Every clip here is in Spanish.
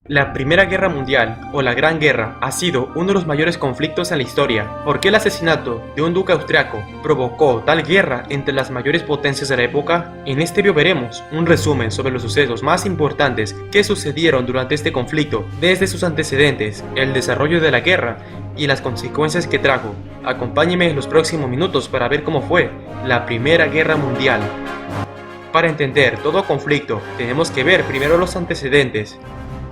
La Primera Guerra Mundial, o la Gran Guerra, ha sido uno de los mayores conflictos en la historia, porque el asesinato de un duque austriaco provocó tal guerra entre las mayores potencias de la época. En este video veremos un resumen sobre los sucesos más importantes que sucedieron durante este conflicto, desde sus antecedentes, el desarrollo de la guerra y las consecuencias que trajo. Acompáñenme en los próximos minutos para ver cómo fue la Primera Guerra Mundial. Para entender todo conflicto, tenemos que ver primero los antecedentes.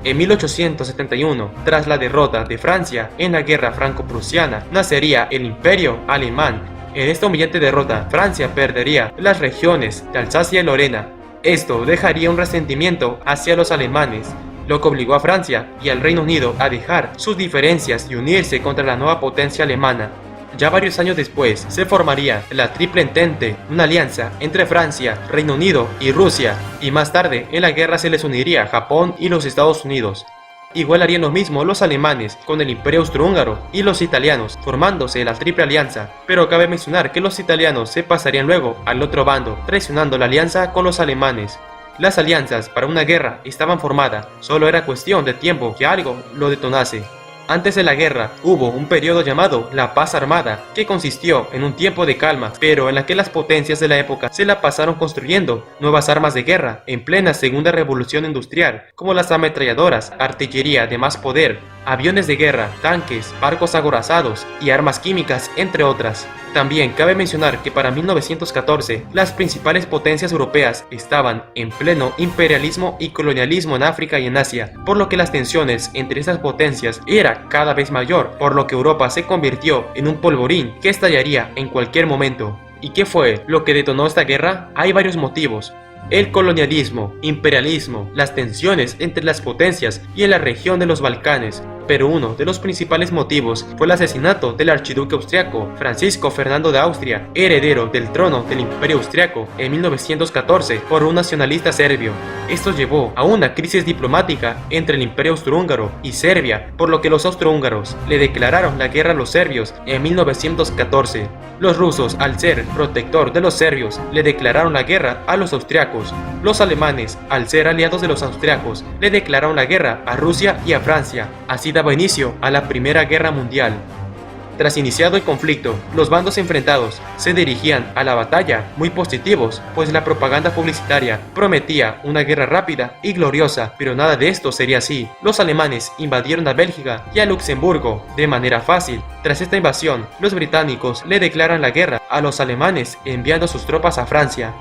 En 1871, tras la derrota de Francia en la guerra franco-prusiana, nacería el Imperio Alemán. En esta humillante derrota, Francia perdería las regiones de Alsacia y Lorena. Esto dejaría un resentimiento hacia los alemanes, lo que obligó a Francia y al Reino Unido a dejar sus diferencias y unirse contra la nueva potencia alemana. Ya varios años después, se formaría la Triple Entente, una alianza entre Francia, Reino Unido y Rusia, y más tarde en la guerra se les uniría Japón y los Estados Unidos. Igual harían lo mismo los alemanes con el Imperio Austrohúngaro y los italianos, formándose la Triple Alianza, pero cabe mencionar que los italianos se pasarían luego al otro bando, traicionando la alianza con los alemanes. Las alianzas para una guerra estaban formadas, solo era cuestión de tiempo que algo lo detonase. Antes de la guerra, hubo un periodo llamado la Paz Armada, que consistió en un tiempo de calma, pero en la que las potencias de la época se la pasaron construyendo nuevas armas de guerra en plena Segunda Revolución Industrial, como las ametralladoras, artillería de más poder, aviones de guerra, tanques, barcos acorazados y armas químicas, entre otras. También cabe mencionar que para 1914, las principales potencias europeas estaban en pleno imperialismo y colonialismo en África y en Asia, por lo que las tensiones entre estas potencias era cada vez mayor, por lo que Europa se convirtió en un polvorín que estallaría en cualquier momento. ¿Y qué fue lo que detonó esta guerra? Hay varios motivos. El colonialismo, imperialismo, las tensiones entre las potencias y en la región de los Balcanes, pero uno de los principales motivos fue el asesinato del archiduque austriaco Francisco Fernando de Austria, heredero del trono del Imperio Austriaco en 1914 por un nacionalista serbio. Esto llevó a una crisis diplomática entre el Imperio Austrohúngaro y Serbia, por lo que los austrohúngaros le declararon la guerra a los serbios en 1914. Los rusos, al ser protector de los serbios, le declararon la guerra a los austriacos. Los alemanes, al ser aliados de los austriacos, le declararon la guerra a Rusia y a Francia. Así daba inicio a la Primera Guerra Mundial. Tras iniciado el conflicto, los bandos enfrentados se dirigían a la batalla muy positivos, pues la propaganda publicitaria prometía una guerra rápida y gloriosa, pero nada de esto sería así. Los alemanes invadieron a Bélgica y a Luxemburgo de manera fácil. Tras esta invasión, los británicos le declaran la guerra a los alemanes enviando sus tropas a Francia.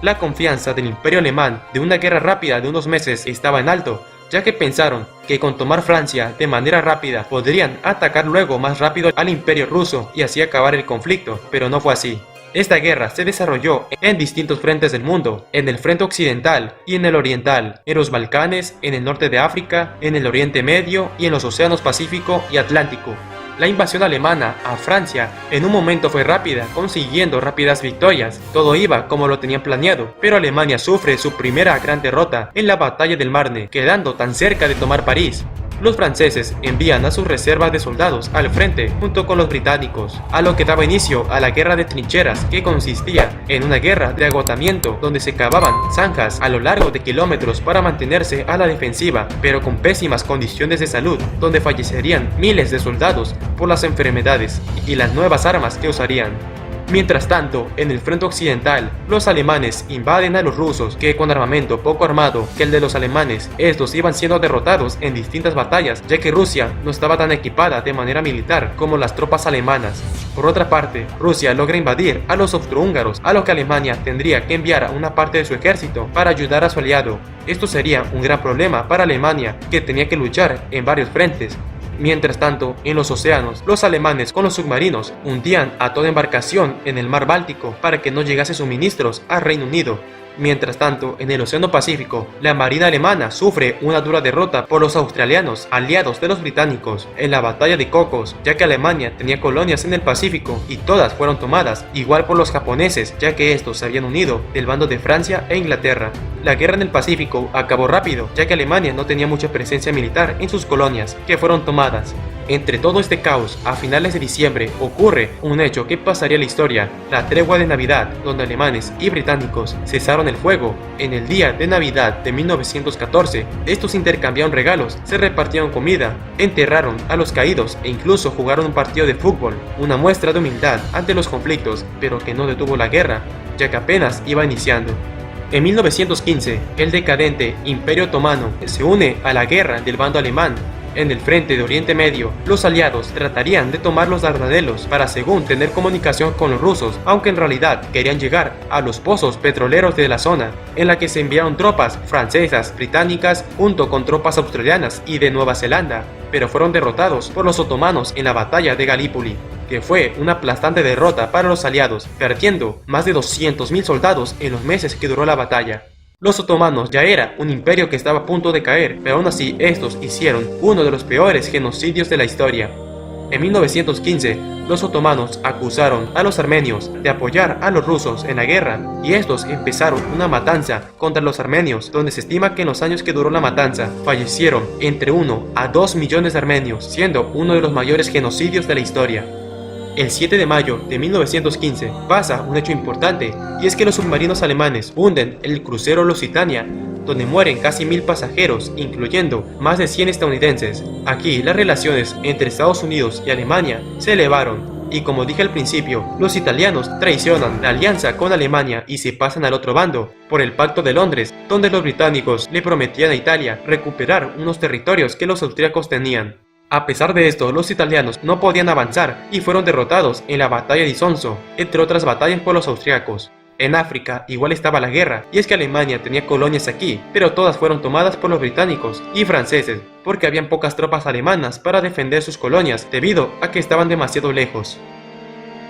La confianza del Imperio Alemán de una guerra rápida de unos meses estaba en alto, ya que pensaron que con tomar Francia de manera rápida podrían atacar luego más rápido al Imperio ruso y así acabar el conflicto, pero no fue así. Esta guerra se desarrolló en distintos frentes del mundo, en el frente occidental y en el oriental, en los Balcanes, en el norte de África, en el Oriente Medio y en los océanos Pacífico y Atlántico. La invasión alemana a Francia en un momento fue rápida, consiguiendo rápidas victorias. Todo iba como lo tenían planeado, pero Alemania sufre su primera gran derrota en la batalla del Marne, quedando tan cerca de tomar París. Los franceses envían a sus reservas de soldados al frente junto con los británicos, a lo que daba inicio a la guerra de trincheras, que consistía en una guerra de agotamiento donde se cavaban zanjas a lo largo de kilómetros para mantenerse a la defensiva, pero con pésimas condiciones de salud, donde fallecerían miles de soldados por las enfermedades y las nuevas armas que usarían. Mientras tanto, en el frente occidental, los alemanes invaden a los rusos, que con armamento poco armado que el de los alemanes, estos iban siendo derrotados en distintas batallas, ya que Rusia no estaba tan equipada de manera militar como las tropas alemanas. Por otra parte, Rusia logra invadir a los austrohúngaros, a lo que Alemania tendría que enviar a una parte de su ejército para ayudar a su aliado. Esto sería un gran problema para Alemania, que tenía que luchar en varios frentes. Mientras tanto, en los océanos, los alemanes con los submarinos hundían a toda embarcación en el mar Báltico para que no llegase suministros al Reino Unido. Mientras tanto, en el Océano Pacífico, la marina alemana sufre una dura derrota por los australianos, aliados de los británicos, en la batalla de Cocos, ya que Alemania tenía colonias en el Pacífico y todas fueron tomadas, igual por los japoneses, ya que estos se habían unido del bando de Francia e Inglaterra. La guerra en el Pacífico acabó rápido, ya que Alemania no tenía mucha presencia militar en sus colonias, que fueron tomadas. Entre todo este caos, a finales de diciembre ocurre un hecho que pasaría a la historia, la tregua de Navidad, donde alemanes y británicos cesaron el fuego. En el día de Navidad de 1914, estos intercambiaron regalos, se repartieron comida, enterraron a los caídos e incluso jugaron un partido de fútbol, una muestra de humildad ante los conflictos, pero que no detuvo la guerra, ya que apenas iba iniciando. En 1915, el decadente Imperio Otomano se une a la guerra del bando alemán. En el frente de Oriente Medio, los aliados tratarían de tomar los Dardanelos para según tener comunicación con los rusos, aunque en realidad querían llegar a los pozos petroleros de la zona, en la que se enviaron tropas francesas, británicas, junto con tropas australianas y de Nueva Zelanda, pero fueron derrotados por los otomanos en la batalla de Galípoli, que fue una aplastante derrota para los aliados, perdiendo más de 200.000 soldados en los meses que duró la batalla. Los otomanos ya era un imperio que estaba a punto de caer, pero aún así estos hicieron uno de los peores genocidios de la historia. En 1915, los otomanos acusaron a los armenios de apoyar a los rusos en la guerra, y estos empezaron una matanza contra los armenios, donde se estima que en los años que duró la matanza fallecieron entre 1 a 2 millones de armenios, siendo uno de los mayores genocidios de la historia. El 7 de mayo de 1915 pasa un hecho importante, y es que los submarinos alemanes hunden el crucero Lusitania, donde mueren casi 1000 pasajeros, incluyendo más de 100 estadounidenses. Aquí las relaciones entre Estados Unidos y Alemania se elevaron, y como dije al principio, los italianos traicionan la alianza con Alemania y se pasan al otro bando, por el Pacto de Londres, donde los británicos le prometían a Italia recuperar unos territorios que los austríacos tenían. A pesar de esto, los italianos no podían avanzar y fueron derrotados en la batalla de Isonzo, entre otras batallas por los austriacos. En África igual estaba la guerra, y es que Alemania tenía colonias aquí, pero todas fueron tomadas por los británicos y franceses, porque habían pocas tropas alemanas para defender sus colonias debido a que estaban demasiado lejos.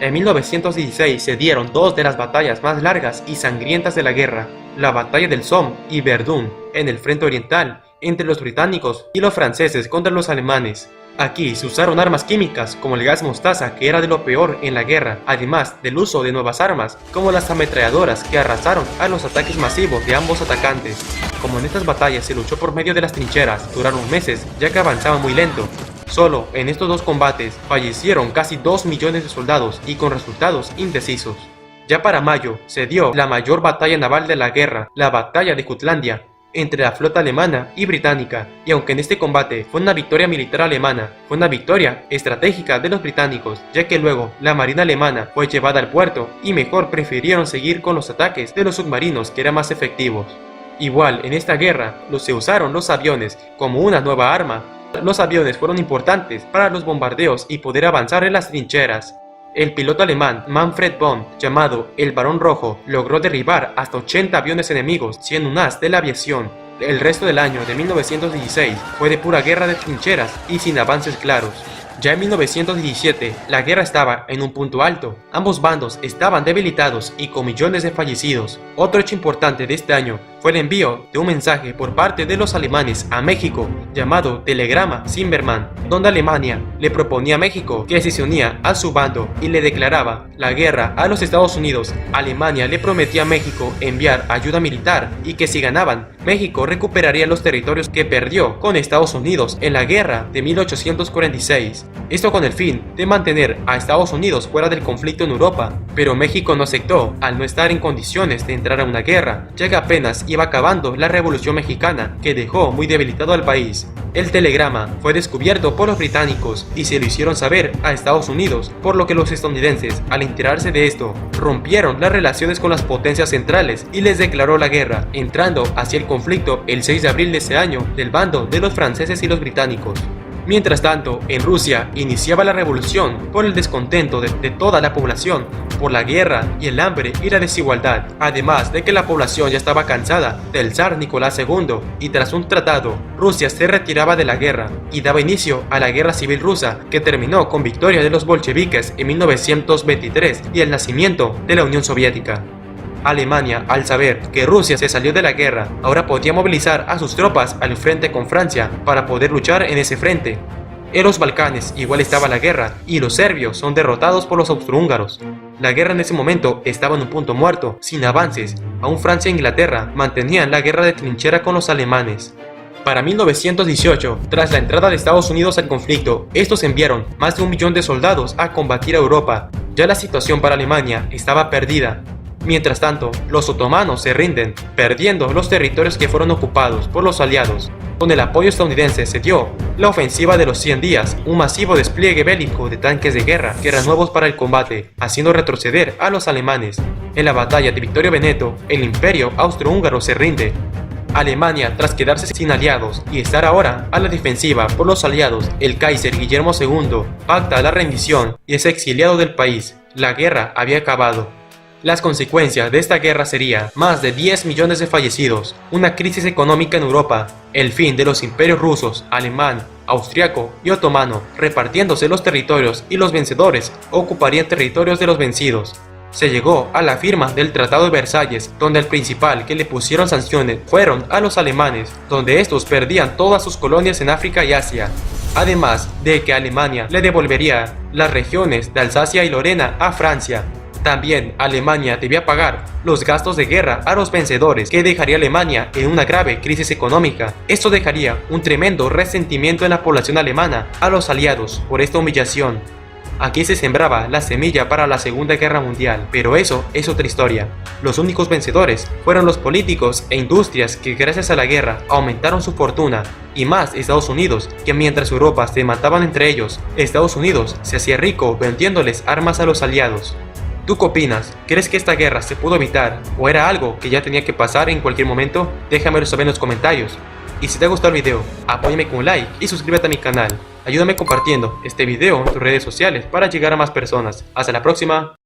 En 1916 se dieron dos de las batallas más largas y sangrientas de la guerra, la batalla del Somme y Verdun, en el frente oriental, entre los británicos y los franceses contra los alemanes. Aquí se usaron armas químicas como el gas mostaza, que era de lo peor en la guerra, además del uso de nuevas armas como las ametralladoras, que arrasaron a los ataques masivos de ambos atacantes. Como en estas batallas se luchó por medio de las trincheras, duraron meses ya que avanzaban muy lento. Solo en estos dos combates fallecieron casi 2 millones de soldados y con resultados indecisos. Ya para mayo se dio la mayor batalla naval de la guerra, la batalla de Jutlandia, entre la flota alemana y británica, y aunque en este combate fue una victoria militar alemana, fue una victoria estratégica de los británicos, ya que luego la marina alemana fue llevada al puerto y mejor prefirieron seguir con los ataques de los submarinos, que eran más efectivos. Igual en esta guerra se usaron los aviones como una nueva arma. Los aviones fueron importantes para los bombardeos y poder avanzar en las trincheras. El piloto alemán Manfred Böhm, llamado el Barón Rojo, logró derribar hasta 80 aviones enemigos, siendo un as de la aviación. El resto del año de 1916 fue de pura guerra de trincheras y sin avances claros. Ya en 1917, la guerra estaba en un punto alto. Ambos bandos estaban debilitados y con millones de fallecidos. Otro hecho importante de este año fue el envío de un mensaje por parte de los alemanes a México, llamado Telegrama Zimmermann, donde Alemania le proponía a México que si se unía a su bando y le declaraba la guerra a los Estados Unidos, Alemania le prometía a México enviar ayuda militar, y que si ganaban, México recuperaría los territorios que perdió con Estados Unidos en la guerra de 1846. Esto con el fin de mantener a Estados Unidos fuera del conflicto en Europa, pero México no aceptó al no estar en condiciones de entrar a una guerra, ya que apenas iba acabando la Revolución Mexicana, que dejó muy debilitado al país. El telegrama fue descubierto por los británicos y se lo hicieron saber a Estados Unidos, por lo que los estadounidenses, al enterarse de esto, rompieron las relaciones con las potencias centrales y les declaró la guerra, entrando hacia el conflicto el 6 de abril de ese año del bando de los franceses y los británicos. Mientras tanto, en Rusia iniciaba la revolución por el descontento de toda la población por la guerra y el hambre y la desigualdad, además de que la población ya estaba cansada del zar Nicolás II, y tras un tratado, Rusia se retiraba de la guerra y daba inicio a la guerra civil rusa, que terminó con victoria de los bolcheviques en 1923 y el nacimiento de la Unión Soviética. Alemania, al saber que Rusia se salió de la guerra, ahora podía movilizar a sus tropas al frente con Francia para poder luchar en ese frente. En los Balcanes igual estaba la guerra, y los serbios son derrotados por los austrohúngaros. La guerra en ese momento estaba en un punto muerto, sin avances. Aún Francia e Inglaterra mantenían la guerra de trinchera con los alemanes. Para 1918, tras la entrada de Estados Unidos al conflicto, estos enviaron más de 1 millón de soldados a combatir a Europa. Ya la situación para Alemania estaba perdida. Mientras tanto, los otomanos se rinden, perdiendo los territorios que fueron ocupados por los aliados. Con el apoyo estadounidense se dio la ofensiva de los 100 días, un masivo despliegue bélico de tanques de guerra que eran nuevos para el combate, haciendo retroceder a los alemanes. En la batalla de Vittorio Veneto, el imperio austrohúngaro se rinde. Alemania, tras quedarse sin aliados y estar ahora a la defensiva por los aliados, el Kaiser Guillermo II pacta la rendición y es exiliado del país. La guerra había acabado. Las consecuencias de esta guerra sería más de 10 millones de fallecidos, una crisis económica en Europa, el fin de los imperios rusos, alemán, austriaco y otomano, repartiéndose los territorios y los vencedores ocuparían territorios de los vencidos. Se llegó a la firma del Tratado de Versalles, donde el principal que le pusieron sanciones fueron a los alemanes, donde estos perdían todas sus colonias en África y Asia. Además de que Alemania le devolvería las regiones de Alsacia y Lorena a Francia. También Alemania debía pagar los gastos de guerra a los vencedores, que dejaría a Alemania en una grave crisis económica. Esto dejaría un tremendo resentimiento en la población alemana a los aliados por esta humillación. Aquí se sembraba la semilla para la Segunda Guerra Mundial, pero eso es otra historia. Los únicos vencedores fueron los políticos e industrias que gracias a la guerra aumentaron su fortuna, y más Estados Unidos, que mientras Europa se mataban entre ellos, Estados Unidos se hacía rico vendiéndoles armas a los aliados. ¿Tú qué opinas? ¿Crees que esta guerra se pudo evitar o era algo que ya tenía que pasar en cualquier momento? Déjamelo saber en los comentarios. Y si te ha gustado el video, apóyame con un like y suscríbete a mi canal. Ayúdame compartiendo este video en tus redes sociales para llegar a más personas. Hasta la próxima.